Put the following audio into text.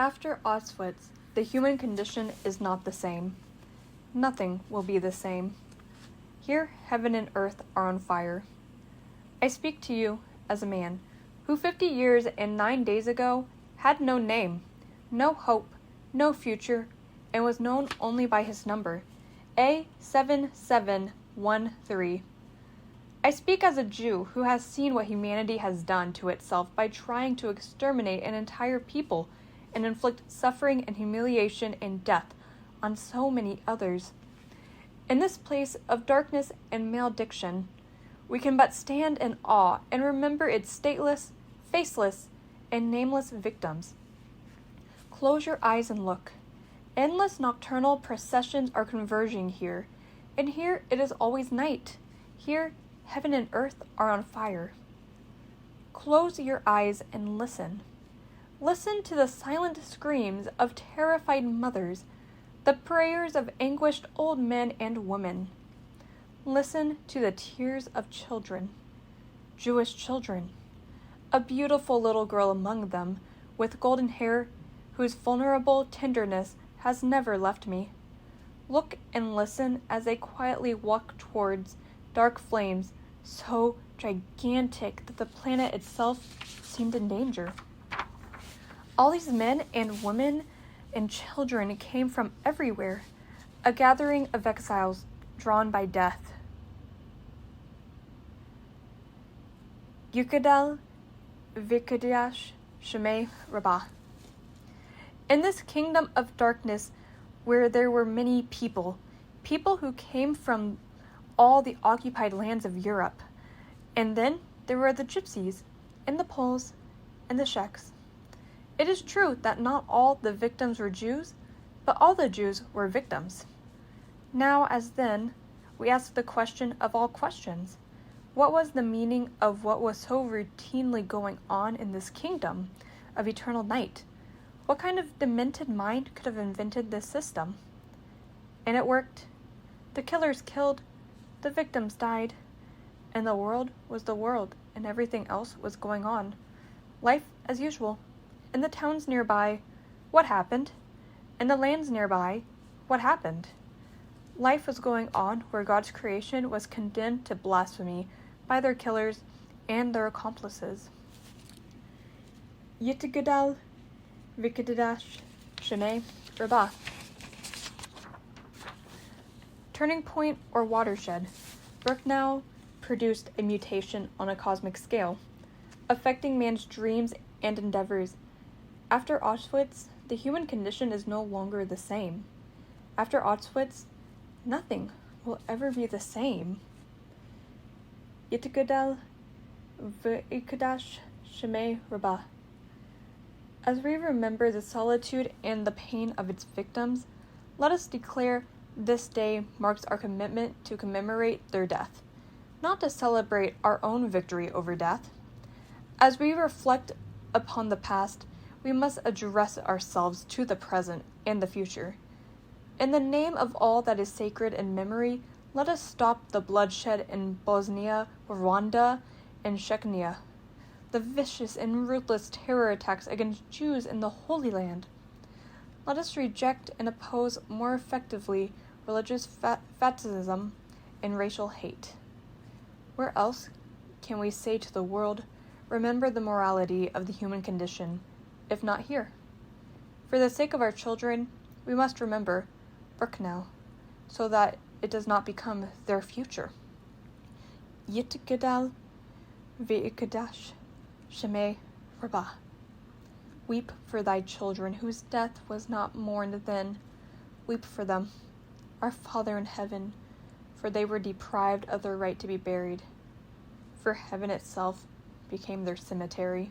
After Auschwitz, the human condition is not the same. Nothing will be the same. Here, heaven and earth are on fire. I speak to you as a man who 50 years and 9 days ago had no name, no hope, no future, and was known only by his number, A7713. I speak as a Jew who has seen what humanity has done to itself by trying to exterminate an entire people and inflict suffering and humiliation and death on so many others. In this place of darkness and malediction, we can but stand in awe and remember its stateless, faceless, and nameless victims. Close your eyes and look. Endless nocturnal processions are converging here, and here it is always night. Here, heaven and earth are on fire. Close your eyes and listen. Listen to the silent screams of terrified mothers, the prayers of anguished old men and women. Listen to the tears of children, Jewish children, a beautiful little girl among them, with golden hair, whose vulnerable tenderness has never left me. Look and listen as they quietly walk towards dark flames so gigantic that the planet itself seemed in danger. All these men and women and children came from everywhere, a gathering of exiles drawn by death. Yukadal Vikadash Shemay Rabbah. In this kingdom of darkness, where there were many people who came from all the occupied lands of Europe, and then there were the Gypsies, and the Poles, and the Czechs. It is true that not all the victims were Jews, but all the Jews were victims. Now, as then, we ask the question of all questions. What was the meaning of what was so routinely going on in this kingdom of eternal night? What kind of demented mind could have invented this system? And it worked. The killers killed, the victims died, and the world was the world, and everything else was going on. Life as usual. In the towns nearby, what happened? In the lands nearby, what happened? Life was going on where God's creation was condemned to blasphemy by their killers and their accomplices. Yitgadal Vikadash Shemay Rabbah. Turning point or watershed, Birkenau produced a mutation on a cosmic scale, affecting man's dreams and endeavors. After Auschwitz, the human condition is no longer the same. After Auschwitz, nothing will ever be the same. Yitgadal Vikadash Shemay Rabbah. As we remember the solitude and the pain of its victims, let us declare this day marks our commitment to commemorate their death, not to celebrate our own victory over death. As we reflect upon the past, we must address ourselves to the present and the future. In the name of all that is sacred in memory, let us stop the bloodshed in Bosnia, Rwanda, and Chechnya, the vicious and ruthless terror attacks against Jews in the Holy Land. Let us reject and oppose more effectively religious fanaticism and racial hate. Where else can we say to the world, remember the morality of the human condition, if not here? For the sake of our children, we must remember Birkenau, so that it does not become their future. Yitgadal Vikadash Shemay Rabbah. Weep for thy children whose death was not mourned then. Weep for them, our Father in heaven, for they were deprived of their right to be buried. For heaven itself became their cemetery.